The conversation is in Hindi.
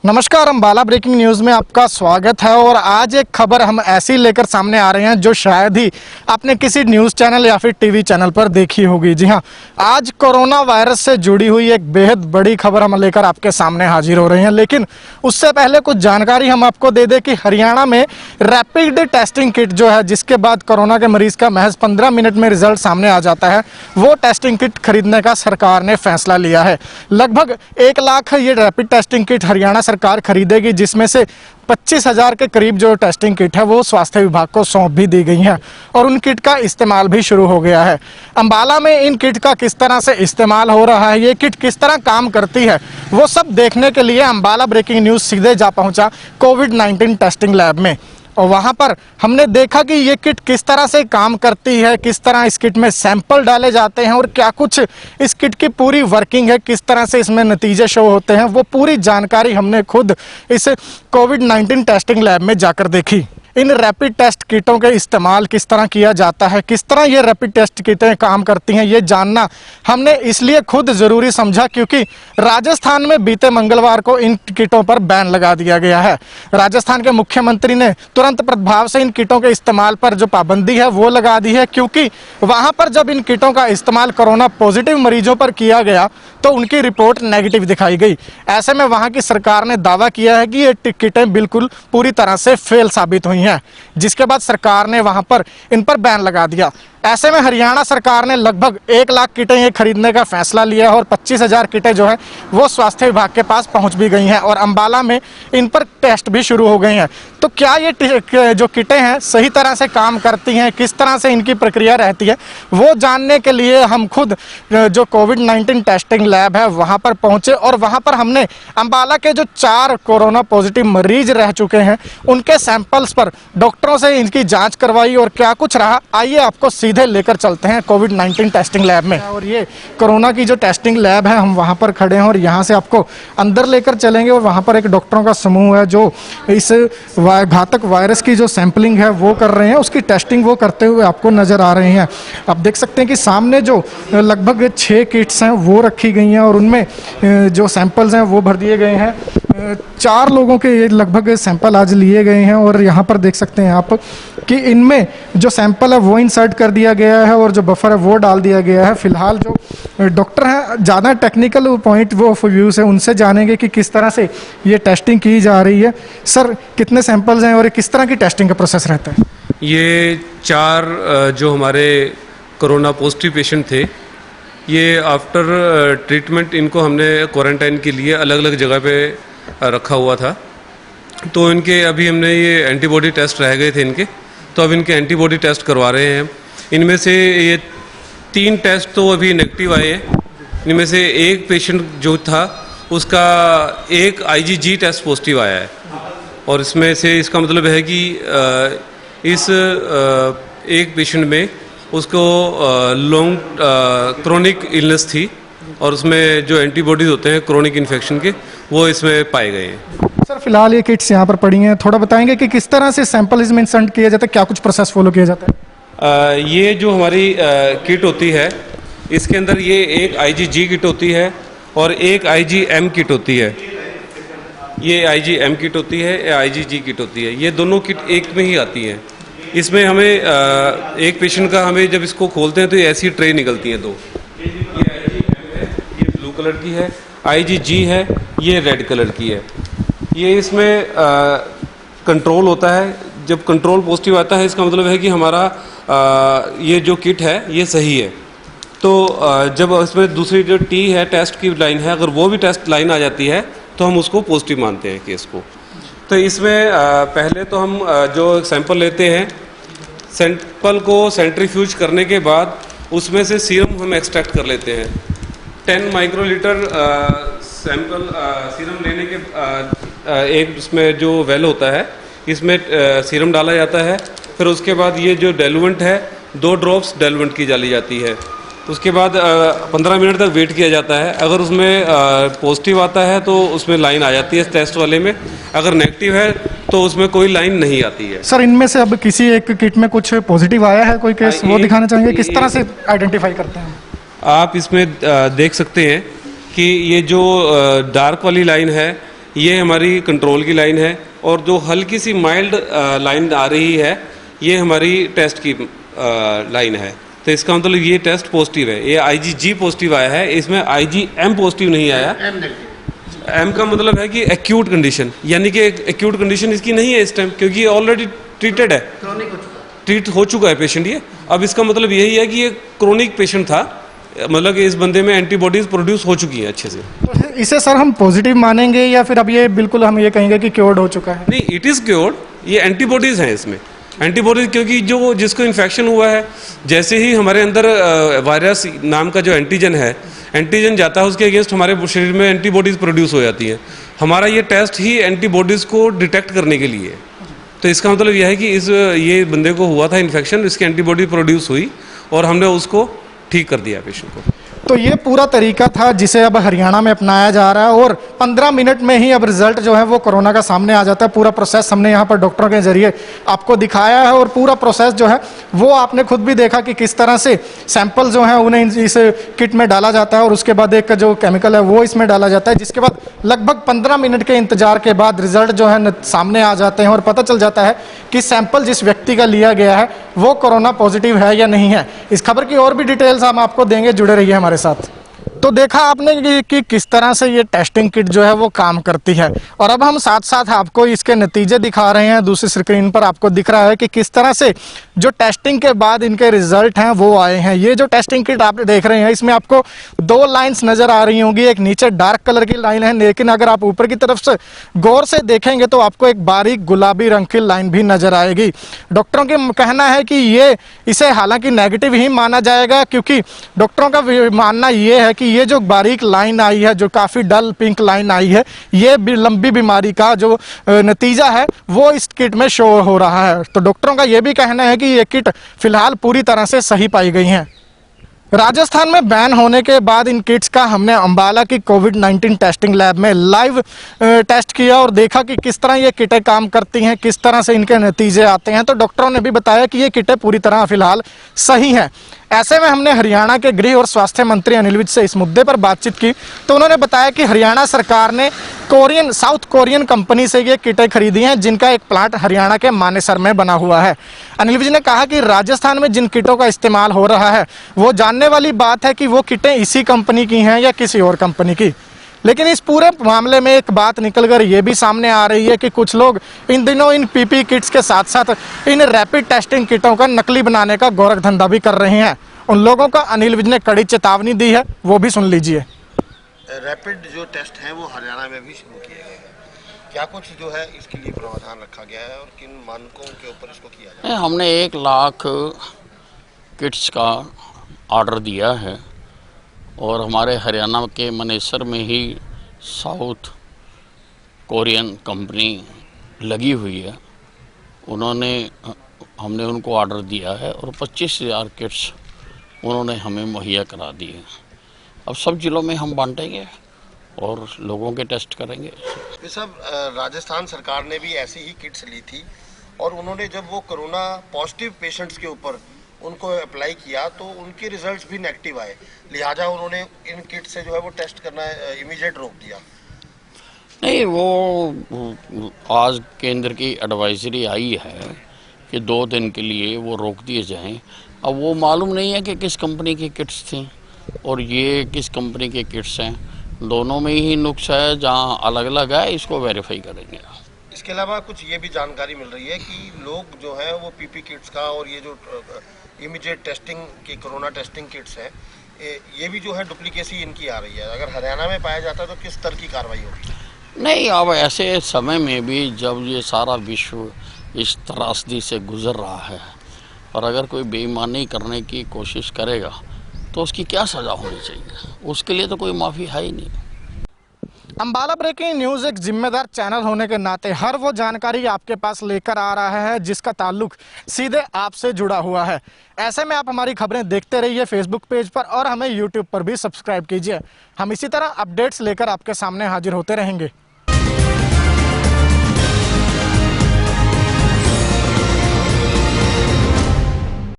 नमस्कार, अम्बाला ब्रेकिंग न्यूज़ में आपका स्वागत है। और आज एक खबर हम ऐसी लेकर सामने आ रहे हैं जो शायद ही आपने किसी न्यूज़ चैनल या फिर टीवी चैनल पर देखी होगी। जी हां, आज कोरोना वायरस से जुड़ी हुई एक बेहद बड़ी खबर हम लेकर आपके सामने हाजिर हो रहे हैं। लेकिन उससे पहले कुछ जानकारी हम आपको दे दें कि हरियाणा में रैपिड टेस्टिंग किट जो है, जिसके बाद कोरोना के मरीज का महज 15 मिनट में रिजल्ट सामने आ जाता है, वो टेस्टिंग किट खरीदने का सरकार ने फैसला लिया है। लगभग 1 लाख ये रैपिड टेस्टिंग किट हरियाणा सरकार खरीदेगी, जिसमें से 25,000 के करीब जो टेस्टिंग किट है वो स्वास्थ्य विभाग को सौंप भी दी गई हैं और उन किट का इस्तेमाल भी शुरू हो गया है। अम्बाला में इन किट का किस तरह से इस्तेमाल हो रहा है, ये किट किस तरह काम करती है, वो सब देखने के लिए अम्बाला ब्रेकिंग न्यूज़ सीधे जा पहुंचा कोविड-19 टेस्टिंग लैब में। और वहाँ पर हमने देखा कि ये किट किस तरह से काम करती है, किस तरह इस किट में सैंपल डाले जाते हैं और क्या कुछ इस किट की पूरी वर्किंग है, किस तरह से इसमें नतीजे शो होते हैं, वो पूरी जानकारी हमने खुद इस कोविड-19 टेस्टिंग लैब में जाकर देखी। इन रैपिड टेस्ट किटों के इस्तेमाल किस तरह किया जाता है, किस तरह ये रैपिड टेस्ट किटें काम करती हैं, ये जानना हमने इसलिए खुद ज़रूरी समझा क्योंकि राजस्थान में बीते मंगलवार को इन किटों पर बैन लगा दिया गया है। राजस्थान के मुख्यमंत्री ने तुरंत प्रभाव से इन किटों के इस्तेमाल पर जो पाबंदी है वो लगा दी है, क्योंकि वहाँ पर जब इन किटों का इस्तेमाल कोरोना पॉजिटिव मरीजों पर किया गया तो उनकी रिपोर्ट नेगेटिव दिखाई गई। ऐसे में वहाँ की सरकार ने दावा किया है कि ये किटें बिल्कुल पूरी तरह से फेल साबित हुई हैं, जिसके बाद सरकार ने वहां पर इन पर बैन लगा दिया। ऐसे में हरियाणा सरकार ने लगभग 1 लाख किटें ये खरीदने का फैसला लिया और 25,000 किटें जो है वो स्वास्थ्य विभाग के पास पहुंच भी गई हैं और अम्बाला में इन पर टेस्ट भी शुरू हो गए हैं। तो क्या ये जो किटें हैं सही तरह से काम करती हैं, किस तरह से इनकी प्रक्रिया रहती है, वो जानने के लिए हम खुद जो कोविड-19 टेस्टिंग लैब है वहाँ पर पहुँचे और वहाँ पर हमने अम्बाला के जो 4 कोरोना पॉजिटिव मरीज रह चुके हैं उनके सैंपल्स पर डॉक्टरों से इनकी जाँच करवाई और क्या कुछ रहा, आइए आपको सीधे लेकर चलते हैं कोविड-19 टेस्टिंग लैब में। और ये कोरोना की जो टेस्टिंग लैब है, हम वहाँ पर खड़े हैं और यहाँ से आपको अंदर लेकर चलेंगे और वहाँ पर एक डॉक्टरों का समूह है जो इस घातक वायरस की जो सैंपलिंग है वो कर रहे हैं, उसकी टेस्टिंग वो करते हुए आपको नज़र आ रहे हैं। आप देख सकते हैं कि सामने जो लगभग 6 किट्स हैं वो रखी गई हैं और उनमें जो सैंपल्स हैं वो भर दिए गए हैं। 4 लोगों के ये लगभग सैंपल आज लिए गए हैं और यहाँ पर देख सकते हैं आप कि इनमें जो सैंपल है वो इंसर्ट कर दिया गया है और जो बफर है वो डाल दिया गया है। फिलहाल जो डॉक्टर हैं ज़्यादा टेक्निकल पॉइंट वो ऑफ व्यू से उनसे जानेंगे कि किस तरह से ये टेस्टिंग की जा रही है। सर, कितने सैंपल्स हैं और किस तरह की टेस्टिंग का प्रोसेस रहता है? ये 4 जो हमारे कोरोना पॉजिटिव पेशेंट थे, ये आफ्टर ट्रीटमेंट इनको हमने क्वारंटाइन के लिए अलग अलग जगह पे रखा हुआ था। तो इनके अभी हमने ये एंटीबॉडी टेस्ट रह गए थे इनके, तो अब इनके एंटीबॉडी टेस्ट करवा रहे हैं। इनमें से ये 3 टेस्ट तो अभी नेगेटिव आए हैं। इनमें से एक पेशेंट जो था उसका एक IgG टेस्ट पॉजिटिव आया है और इसमें से इसका मतलब है कि इस एक पेशेंट में उसको लॉन्ग क्रोनिक इलनेस थी और उसमें जो एंटीबॉडीज होते हैं क्रोनिक इन्फेक्शन के वो इसमें पाए गए हैं। सर, फिलहाल ये किट्स यहाँ पर पड़ी हैं, थोड़ा बताएंगे कि किस तरह से सैंपल इसमें इंसर्ट किया जाता है, क्या कुछ प्रोसेस फॉलो किया जाता है? ये जो हमारी किट होती है इसके अंदर ये एक IgG किट होती है और एक IgM किट होती है। ये IgM किट होती है या IgG किट होती है, ये दोनों किट एक में ही आती हैं। इसमें हमें एक पेशेंट का हमें जब इसको खोलते हैं तो ये ऐसी ट्रे निकलती हैं 2। ये IgM है, ये ब्लू कलर की है, IgG है, ये रेड कलर की है। ये इसमें कंट्रोल होता है। जब कंट्रोल पॉजिटिव आता है इसका मतलब है कि हमारा ये जो किट है ये सही है। तो जब इसमें दूसरी जो T है टेस्ट की लाइन है, अगर वो भी टेस्ट लाइन आ जाती है तो हम उसको पॉजिटिव मानते हैं केस को। तो इसमें पहले तो हम जो सैंपल लेते हैं, सैंपल को सेंट्रीफ्यूज करने के बाद उसमें से सीरम हम एक्सट्रैक्ट कर लेते हैं। 10 माइक्रोलीटर सैंपल सीरम लेने के एक उसमें जो वेल होता है इसमें सीरम डाला जाता है। फिर उसके बाद ये जो डेलुवेंट है 2 ड्रॉप्स डेलुवेंट की डाली जाती है। उसके बाद 15 मिनट तक वेट किया जाता है। अगर उसमें पॉजिटिव आता है तो उसमें लाइन आ जाती है टेस्ट वाले में, अगर नेगेटिव है तो उसमें कोई लाइन नहीं आती है। सर, इनमें से अब किसी एक किट में कुछ पॉजिटिव आया है कोई केस, वो दिखाना चाहेंगे? किस तरह से आइडेंटिफाई करते हैं? आप इसमें देख सकते हैं कि ये जो डार्क वाली लाइन है ये हमारी कंट्रोल की लाइन है, और जो हल्की सी माइल्ड लाइन आ रही है ये हमारी टेस्ट की लाइन है। तो इसका मतलब ये टेस्ट पॉजिटिव है, ये IgG पॉजिटिव आया है, इसमें IgM पॉजिटिव नहीं आया। एम का मतलब है कि एक्यूट कंडीशन, यानी कि एक्यूट कंडीशन इसकी नहीं है इस टाइम, क्योंकि ऑलरेडी ट्रीटेड है, ट्रीट हो चुका है पेशेंट ये। अब इसका मतलब यही है कि ये क्रोनिक पेशेंट था, मतलब कि इस बंदे में एंटीबॉडीज प्रोड्यूस हो चुकी है अच्छे से। तो इसे सर हम पॉजिटिव मानेंगे या फिर अब ये बिल्कुल हम ये कहेंगे कि क्योर्ड हो चुका है? नहीं, इट इज़ क्योर्ड, ये एंटीबॉडीज़ हैं इसमें, एंटीबॉडीज, क्योंकि जो जिसको इन्फेक्शन हुआ है, जैसे ही हमारे अंदर वायरस नाम का जो एंटीजन है, एंटीजन जाता है उसके अगेंस्ट हमारे शरीर में एंटीबॉडीज़ प्रोड्यूस हो जाती हैं। हमारा ये टेस्ट ही एंटीबॉडीज़ को डिटेक्ट करने के लिए है। तो इसका मतलब यह है कि ये बंदे को हुआ था इन्फेक्शन, इसकी एंटीबॉडी प्रोड्यूस हुई और हमने उसको ठीक कर दिया पेशेंट को। तो ये पूरा तरीका था जिसे अब हरियाणा में अपनाया जा रहा है और 15 मिनट में ही अब रिजल्ट जो है वो कोरोना का सामने आ जाता है। पूरा प्रोसेस हमने यहाँ पर डॉक्टरों के जरिए आपको दिखाया है और पूरा प्रोसेस जो है वो आपने खुद भी देखा कि किस तरह से सैंपल जो है उन्हें इस किट में डाला जाता है और उसके बाद एक जो केमिकल है वो इसमें डाला जाता है, जिसके बाद लगभग 15 मिनट के इंतजार के बाद रिजल्ट जो है सामने आ जाते हैं और पता चल जाता है कि सैंपल जिस व्यक्ति का लिया गया है वो कोरोना पॉजिटिव है या नहीं है। इस खबर की और भी डिटेल्स हम आपको देंगे, जुड़े रहिए हमारे साथ। तो देखा आपने कि किस तरह से ये टेस्टिंग किट जो है वो काम करती है और अब हम साथ साथ आपको इसके नतीजे दिखा रहे हैं। दूसरी स्क्रीन पर आपको दिख रहा है कि किस तरह से जो टेस्टिंग के बाद इनके रिजल्ट हैं वो आए हैं। ये जो टेस्टिंग किट आप देख रहे हैं इसमें आपको 2 लाइंस नजर आ रही होंगी, एक नीचे डार्क कलर की लाइन है, लेकिन अगर आप ऊपर की तरफ से गौर से देखेंगे तो आपको एक बारीक गुलाबी रंग की लाइन भी नजर आएगी। डॉक्टरों का कहना है कि इसे हालांकि नेगेटिव ही माना जाएगा, क्योंकि डॉक्टरों का मानना ये है कि ये जो बारीक लाइन आई है, जो काफ़ी डल पिंक लाइन आई है, ये लंबी बीमारी का जो नतीजा है वो इस किट में शो हो रहा है। तो डॉक्टरों का ये भी कहना है कि ये किट फिलहाल पूरी तरह से सही पाई गई हैं। राजस्थान में बैन होने के बाद इन किट्स का हमने अंबाला की कोविड-19 टेस्टिंग लैब में लाइव टेस्ट किया और देखा कि किस तरह ये किटें काम करती हैं, किस तरह से इनके नतीजे आते हैं। तो डॉक्टरों ने भी बताया कि ये किटें पूरी तरह फिलहाल सही हैं। ऐसे में हमने हरियाणा के गृह और स्वास्थ्य मंत्री अनिल विज से इस मुद्दे पर बातचीत की तो उन्होंने बताया कि हरियाणा सरकार ने साउथ कोरियन कंपनी से ये किटें खरीदी हैं, जिनका एक प्लांट हरियाणा के मानेसर में बना हुआ है। अनिल विज ने कहा कि राजस्थान में जिन किटों का इस्तेमाल हो रहा है वो जानने वाली बात है कि वो किटें इसी कंपनी की हैं या किसी और कंपनी की। लेकिन इस पूरे मामले में एक बात निकल कर ये भी सामने आ रही है कि कुछ लोग इन दिनों इन पीपी किट्स के साथ साथ इन रैपिड टेस्टिंग किटों का नकली बनाने का गोरख धंधा भी कर रहे हैं। उन लोगों का अनिल विज ने कड़ी चेतावनी दी है, वो भी सुन लीजिए। रैपिड जो टेस्ट हैं वो हरियाणा में भी शुरू किए गए हैं, क्या कुछ जो है इसके लिए प्रावधान रखा गया है और किन मानकों के ऊपर इसको किया जाए? हमने 1 लाख किट्स का ऑर्डर दिया है और हमारे हरियाणा के मानेसर में ही साउथ कोरियन कंपनी लगी हुई है, हमने उनको ऑर्डर दिया है और 25,000 किट्स उन्होंने हमें मुहैया करा दी है। अब सब जिलों में हम बांटेंगे और लोगों के टेस्ट करेंगे। ये सब राजस्थान सरकार ने भी ऐसी ही किट्स ली थी और उन्होंने जब वो कोरोना पॉजिटिव पेशेंट्स के ऊपर उनको अप्लाई किया तो उनके रिजल्ट्स भी नेगेटिव आए, लिहाजा उन्होंने इन किट से जो है वो टेस्ट करना इमीडिएट रोक दिया। नहीं, वो आज केंद्र की एडवाइजरी आई है कि 2 दिन के लिए वो रोक दिए जाएं। अब वो मालूम नहीं है कि किस कंपनी की किट्स थी और ये किस कंपनी के किट्स हैं, दोनों में ही नुक्स है, जहाँ अलग अलग है इसको वेरीफाई करेंगे। इसके अलावा कुछ ये भी जानकारी मिल रही है कि लोग जो है वो पीपी किट्स का और ये जो इमीडिएट टेस्टिंग की कोरोना टेस्टिंग किट्स हैं ये भी जो है डुप्लीकेसी इनकी आ रही है। अगर हरियाणा में पाया जाता है तो किस तरह की कार्रवाई होगी? नहीं, अब ऐसे समय में भी जब ये सारा विश्व इस त्रासदी से गुजर रहा है और अगर कोई बेईमानी करने की कोशिश करेगा तो उसकी क्या सज़ा होनी चाहिए, उसके लिए तो कोई माफ़ी है ही नहीं। अंबाला ब्रेकिंग न्यूज़ एक जिम्मेदार चैनल होने के नाते हर वो जानकारी आपके पास लेकर आ रहा है जिसका ताल्लुक सीधे आपसे जुड़ा हुआ है। ऐसे में आप हमारी खबरें देखते रहिए फेसबुक पेज पर और हमें यूट्यूब पर भी सब्सक्राइब कीजिए। हम इसी तरह अपडेट्स लेकर आपके सामने हाजिर होते रहेंगे।